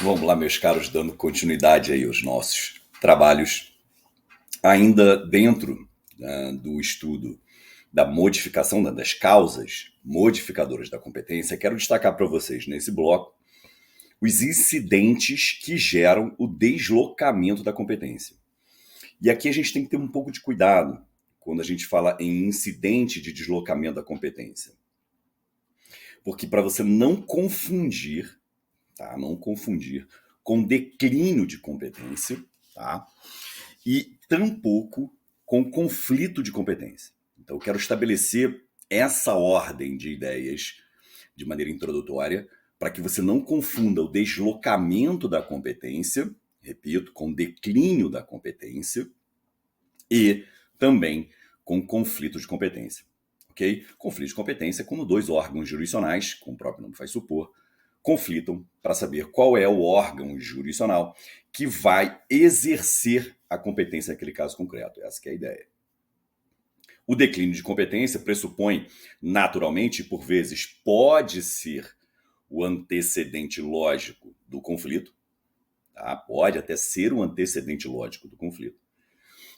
Vamos lá, meus caros, dando continuidade aí aos nossos trabalhos, ainda dentro do estudo da modificação das causas modificadoras da competência. Quero destacar para vocês nesse bloco os incidentes que geram o deslocamento da competência. E aqui a gente tem que ter um pouco de cuidado quando a gente fala em incidente de deslocamento da competência. Porque para você não confundir, tá? Não confundir com declínio de competência, tá? E tampouco com conflito de competência. Então eu quero estabelecer essa ordem de ideias de maneira introdutória para que você não confunda o deslocamento da competência, repito, com declínio da competência e também com conflito de competência. Ok? Conflito de competência é quando dois órgãos jurisdicionais, como o próprio nome faz supor, conflitam para saber qual é o órgão jurisdicional que vai exercer a competência naquele caso concreto. Essa que é a ideia. O declínio de competência pressupõe, naturalmente, por vezes, pode ser o antecedente lógico do conflito, tá? Pode até ser o antecedente lógico do conflito.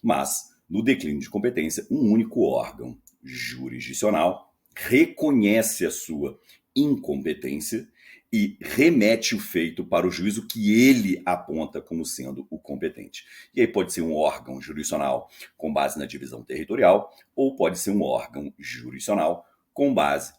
Mas, no declínio de competência, um único órgão jurisdicional reconhece a sua incompetência e remete o feito para o juízo que ele aponta como sendo o competente. E aí pode ser um órgão jurisdicional com base na divisão territorial, ou pode ser um órgão jurisdicional com base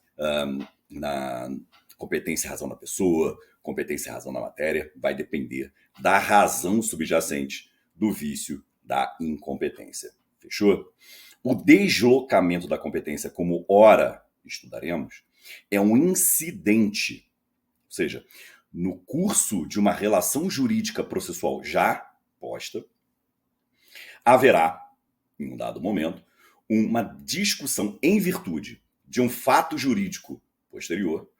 na competência e razão da pessoa, competência e razão da matéria, vai depender da razão subjacente do vício da incompetência. Fechou? O deslocamento da competência, como ora estudaremos, é um incidente. Ou seja, no curso de uma relação jurídica processual já posta, haverá, em um dado momento, uma discussão em virtude de um fato jurídico posterior,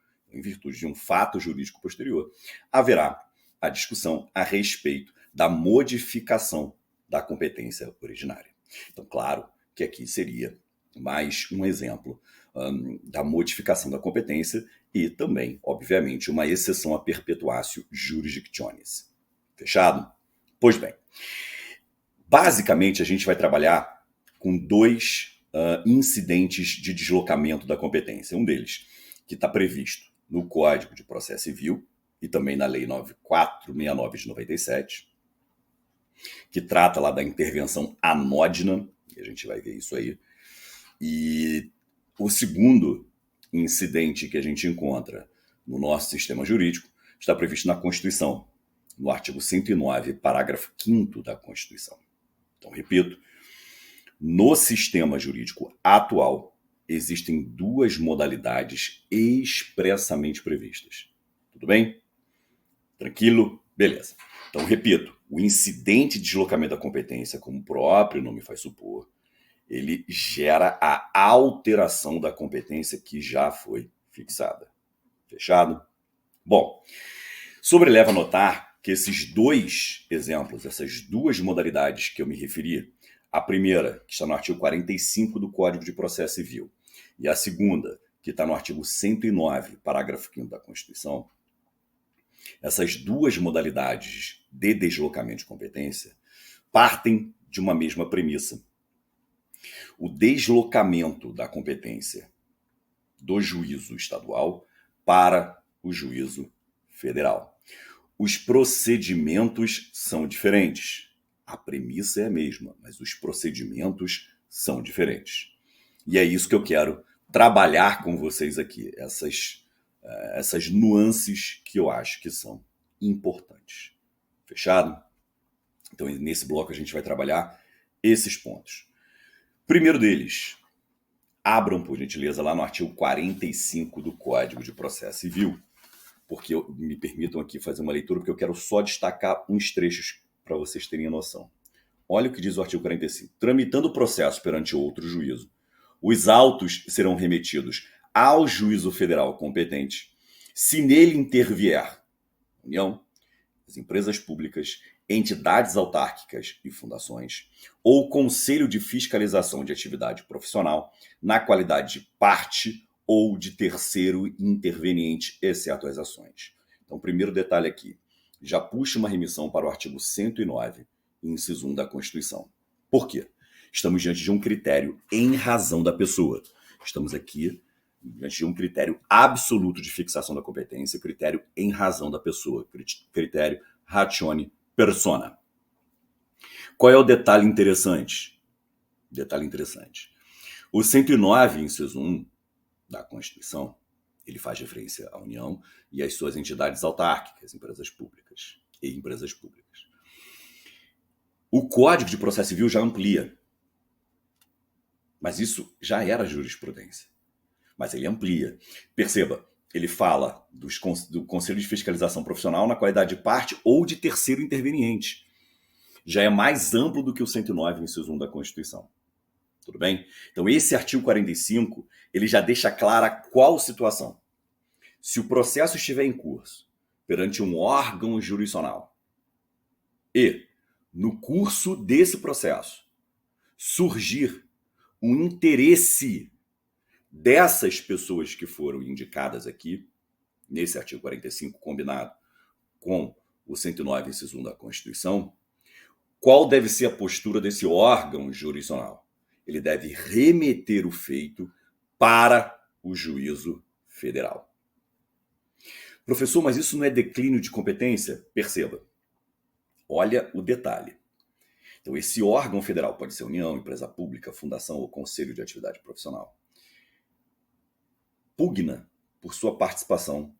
haverá a discussão a respeito da modificação da competência originária. Então, claro que aqui seria mais um exemplo da modificação da competência e também, obviamente, uma exceção a perpetuatio jurisdictionis. Fechado? Pois bem, basicamente a gente vai trabalhar com dois incidentes de deslocamento da competência. Um deles que está previsto no Código de Processo Civil e também na Lei 9469 de 97, que trata lá da intervenção anódina, e a gente vai ver isso aí. E o segundo incidente que a gente encontra no nosso sistema jurídico está previsto na Constituição, no artigo 109, parágrafo 5º da Constituição. Então, repito, no sistema jurídico atual, existem duas modalidades expressamente previstas. Tudo bem? Tranquilo? Beleza. Então, repito, o incidente de deslocamento da competência, como o próprio nome faz supor, ele gera a alteração da competência que já foi fixada. Fechado? Bom, sobreleva notar que esses dois exemplos, essas duas modalidades que eu me referi, a primeira, que está no artigo 45 do Código de Processo Civil, e a segunda, que está no artigo 109, parágrafo 5º da Constituição, essas duas modalidades de deslocamento de competência partem de uma mesma premissa. O deslocamento da competência do juízo estadual para o juízo federal. Os procedimentos são diferentes. A premissa é a mesma, mas os procedimentos são diferentes. E é isso que eu quero trabalhar com vocês aqui, essas nuances que eu acho que são importantes. Fechado? Então, nesse bloco a gente vai trabalhar esses pontos. Primeiro deles, abram, por gentileza, lá no artigo 45 do Código de Processo Civil, porque me permitam aqui fazer uma leitura, porque eu quero só destacar uns trechos para vocês terem a noção. Olha o que diz o artigo 45. Tramitando o processo perante outro juízo, os autos serão remetidos ao juízo federal competente, se nele intervier União, as empresas públicas, entidades autárquicas e fundações, ou Conselho de Fiscalização de Atividade Profissional, na qualidade de parte ou de terceiro interveniente, exceto as ações. Então, primeiro detalhe aqui, já puxa uma remissão para o artigo 109, inciso 1 da Constituição. Por quê? Estamos diante de um critério em razão da pessoa. Estamos aqui diante de um critério absoluto de fixação da competência, critério em razão da pessoa, critério ratione persona. Qual é o detalhe interessante? Detalhe interessante. O 109, inciso 1 da Constituição, ele faz referência à União e às suas entidades autárquicas, empresas públicas e empresas públicas. O Código de Processo Civil já amplia, mas isso já era jurisprudência. Mas ele amplia. Perceba, ele fala do Conselho de Fiscalização Profissional na qualidade de parte ou de terceiro interveniente. Já é mais amplo do que o 109, inciso 1 da Constituição. Tudo bem? Então, esse artigo 45, ele já deixa clara qual situação. Se o processo estiver em curso perante um órgão jurisdicional e, no curso desse processo, surgir um interesse dessas pessoas que foram indicadas aqui, nesse artigo 45, combinado com o 109, inciso 1 da Constituição, qual deve ser a postura desse órgão jurisdicional? Ele deve remeter o feito para o juízo federal. Professor, mas isso não é declínio de competência? Perceba. Olha o detalhe. Então, esse órgão federal pode ser União, empresa pública, fundação ou conselho de atividade profissional. Pugna por sua participação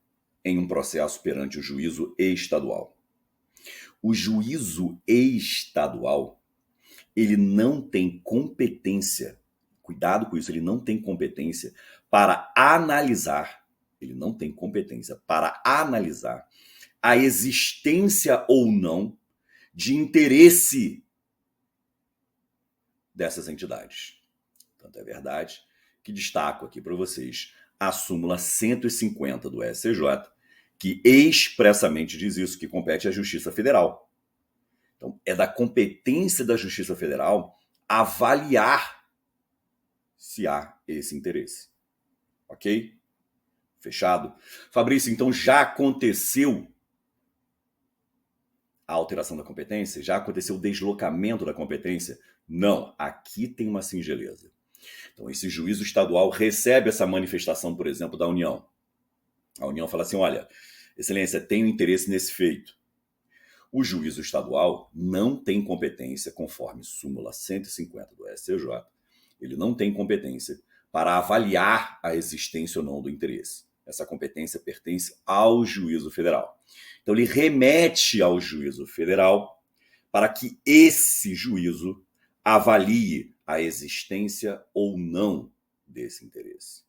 em um processo perante o juízo estadual. O juízo estadual, ele não tem competência, cuidado com isso, ele não tem competência para analisar a existência ou não de interesse dessas entidades. Tanto é verdade que destaco aqui para vocês a súmula 150 do STJ, que expressamente diz isso, que compete à Justiça Federal. Então, é da competência da Justiça Federal avaliar se há esse interesse. Ok? Fechado? Fabrício, então já aconteceu a alteração da competência? Já aconteceu o deslocamento da competência? Não, aqui tem uma singeleza. Então, esse juízo estadual recebe essa manifestação, por exemplo, da União. A União fala assim, olha, Excelência, tenho interesse nesse feito. O juízo estadual não tem competência, conforme súmula 150 do STJ, ele não tem competência para avaliar a existência ou não do interesse. Essa competência pertence ao juízo federal. Então, ele remete ao juízo federal para que esse juízo avalie a existência ou não desse interesse.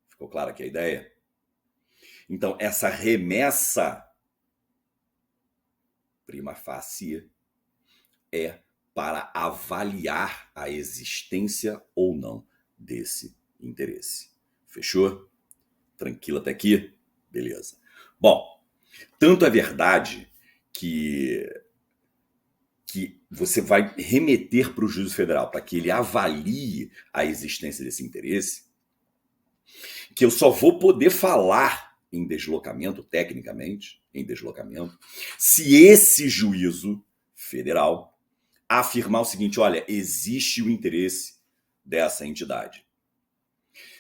Ficou clara aqui a ideia? Então, essa remessa prima facie é para avaliar a existência ou não desse interesse. Fechou? Tranquilo até aqui? Beleza. Bom, tanto é verdade que você vai remeter para o juízo federal para que ele avalie a existência desse interesse, que eu só vou poder falar em deslocamento, tecnicamente, em deslocamento, se esse juízo federal afirmar o seguinte, olha, existe o interesse dessa entidade.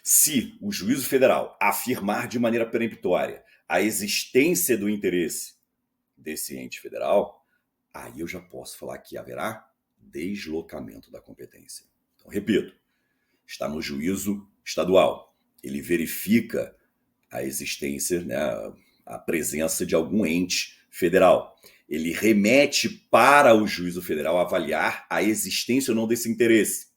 Se o juízo federal afirmar de maneira peremptória a existência do interesse desse ente federal, aí eu já posso falar que haverá deslocamento da competência. Então, repito, está no juízo estadual. Ele verifica a existência, né, a presença de algum ente federal. Ele remete para o juízo federal avaliar a existência ou não desse interesse.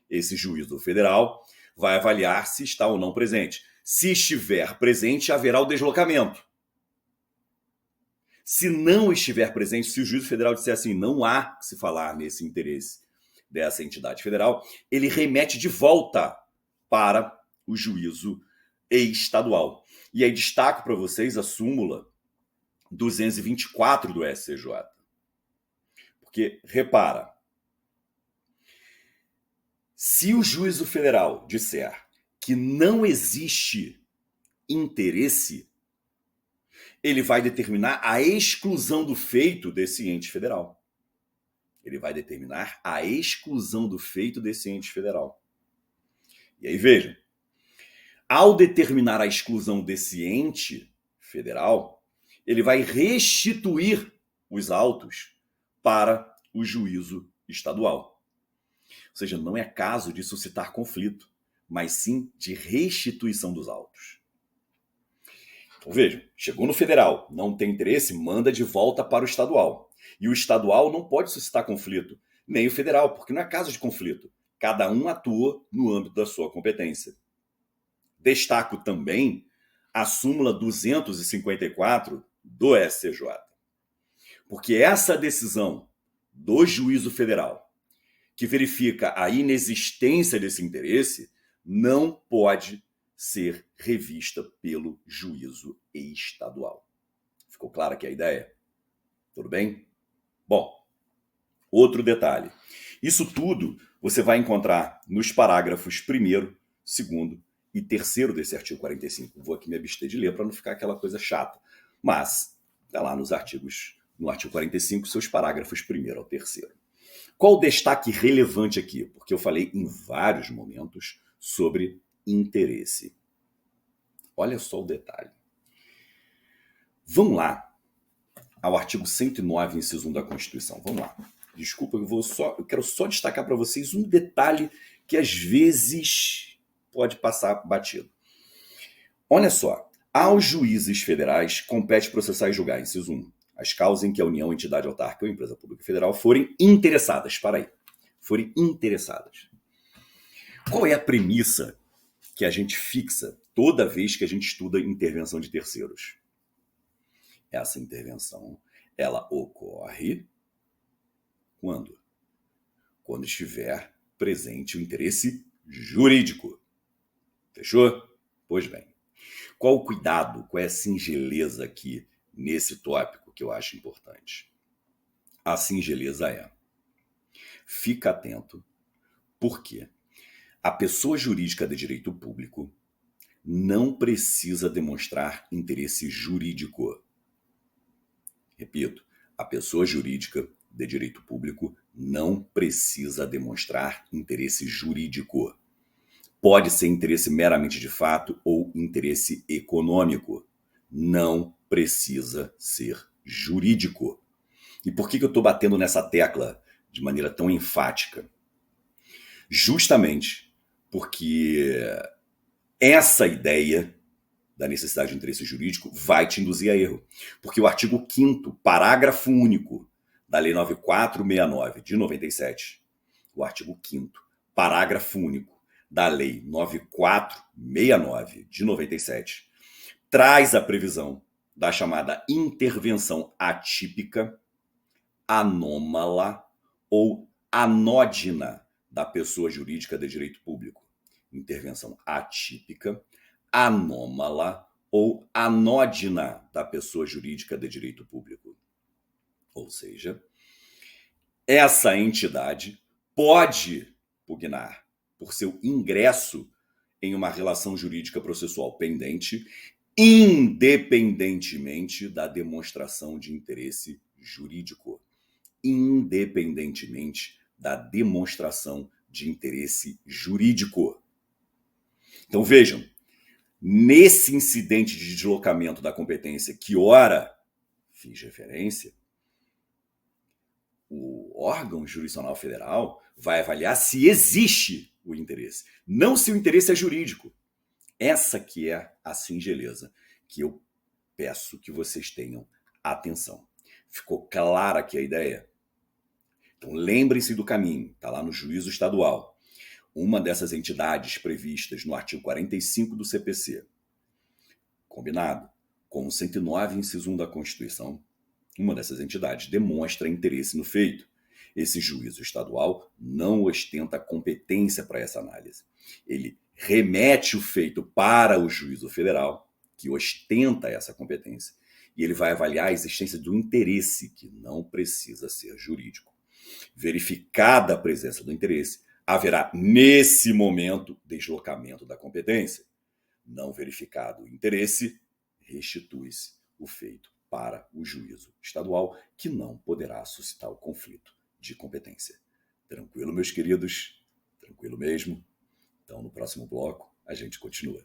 Esse juízo federal vai avaliar se está ou não presente. Se estiver presente, haverá o deslocamento. Se não estiver presente, se o juízo federal disser assim, não há que se falar nesse interesse dessa entidade federal, ele remete de volta para o juízo estadual. E aí destaco para vocês a súmula 224 do STJ. Porque, repara, se o juízo federal disser que não existe interesse, ele vai determinar a exclusão do feito desse ente federal. Ele vai determinar a exclusão do feito desse ente federal. E aí, vejam, ao determinar a exclusão desse ente federal, ele vai restituir os autos para o juízo estadual. Ou seja, não é caso de suscitar conflito, mas sim de restituição dos autos. Então vejam, chegou no federal, não tem interesse, manda de volta para o estadual. E o estadual não pode suscitar conflito, nem o federal, porque não é caso de conflito. Cada um atua no âmbito da sua competência. Destaco também a súmula 254 do STJ. Porque essa decisão do juízo federal, que verifica a inexistência desse interesse, não pode ser revista pelo juízo estadual. Ficou clara aqui a ideia? Tudo bem? Bom, outro detalhe. Isso tudo você vai encontrar nos parágrafos 1º, 2º e 3º desse artigo 45. Vou aqui me abster de ler para não ficar aquela coisa chata. Mas está lá nos artigos, no artigo 45, seus parágrafos 1º ao 3º. Qual o destaque relevante aqui? Porque eu falei em vários momentos sobre interesse. Olha só o detalhe. Vamos lá ao artigo 109, inciso 1 da Constituição. Vamos lá. Desculpa, eu quero só destacar para vocês um detalhe que às vezes pode passar batido. Olha só. Aos juízes federais compete processar e julgar, inciso 1, as causas em que a União, entidade autárquica ou empresa pública federal forem interessadas. Para aí. Forem interessadas. Qual é a premissa que a gente fixa toda vez que a gente estuda intervenção de terceiros? Essa intervenção, ela ocorre quando? Quando estiver presente o interesse jurídico. Fechou? Pois bem. Qual o cuidado, qual é a singeleza aqui nesse tópico que eu acho importante? A singeleza é: fica atento, porque a pessoa jurídica de direito público não precisa demonstrar interesse jurídico. Repito, a pessoa jurídica de direito público não precisa demonstrar interesse jurídico. Pode ser interesse meramente de fato ou interesse econômico. Não precisa ser jurídico. E por que eu estou batendo nessa tecla de maneira tão enfática? Justamente porque essa ideia da necessidade de interesse jurídico vai te induzir a erro. Porque o artigo 5º, parágrafo único da Lei 9469 de 97, o artigo 5º, parágrafo único da Lei 9469 de 97, traz a previsão da chamada intervenção atípica, anômala ou anódina da pessoa jurídica de direito público. Intervenção atípica, anômala ou anódina da pessoa jurídica de direito público. Ou seja, essa entidade pode pugnar por seu ingresso em uma relação jurídica processual pendente, independentemente da demonstração de interesse jurídico. Independentemente da demonstração de interesse jurídico. Então vejam, nesse incidente de deslocamento da competência que ora fiz referência, o órgão jurisdicional federal vai avaliar se existe o interesse, não se o interesse é jurídico. Essa que é a singeleza que eu peço que vocês tenham atenção. Ficou clara aqui a ideia? Então lembrem-se do caminho, está lá no juízo estadual. Uma dessas entidades previstas no artigo 45 do CPC, combinado com o 109, inciso 1 da Constituição, uma dessas entidades demonstra interesse no feito. Esse juízo estadual não ostenta competência para essa análise. Ele remete o feito para o juízo federal, que ostenta essa competência, e ele vai avaliar a existência do interesse, que não precisa ser jurídico. Verificada a presença do interesse, haverá, nesse momento, deslocamento da competência. Não verificado o interesse, restitui-se o feito para o juízo estadual, que não poderá suscitar o conflito de competência. Tranquilo, meus queridos? Tranquilo mesmo? Então, no próximo bloco, a gente continua.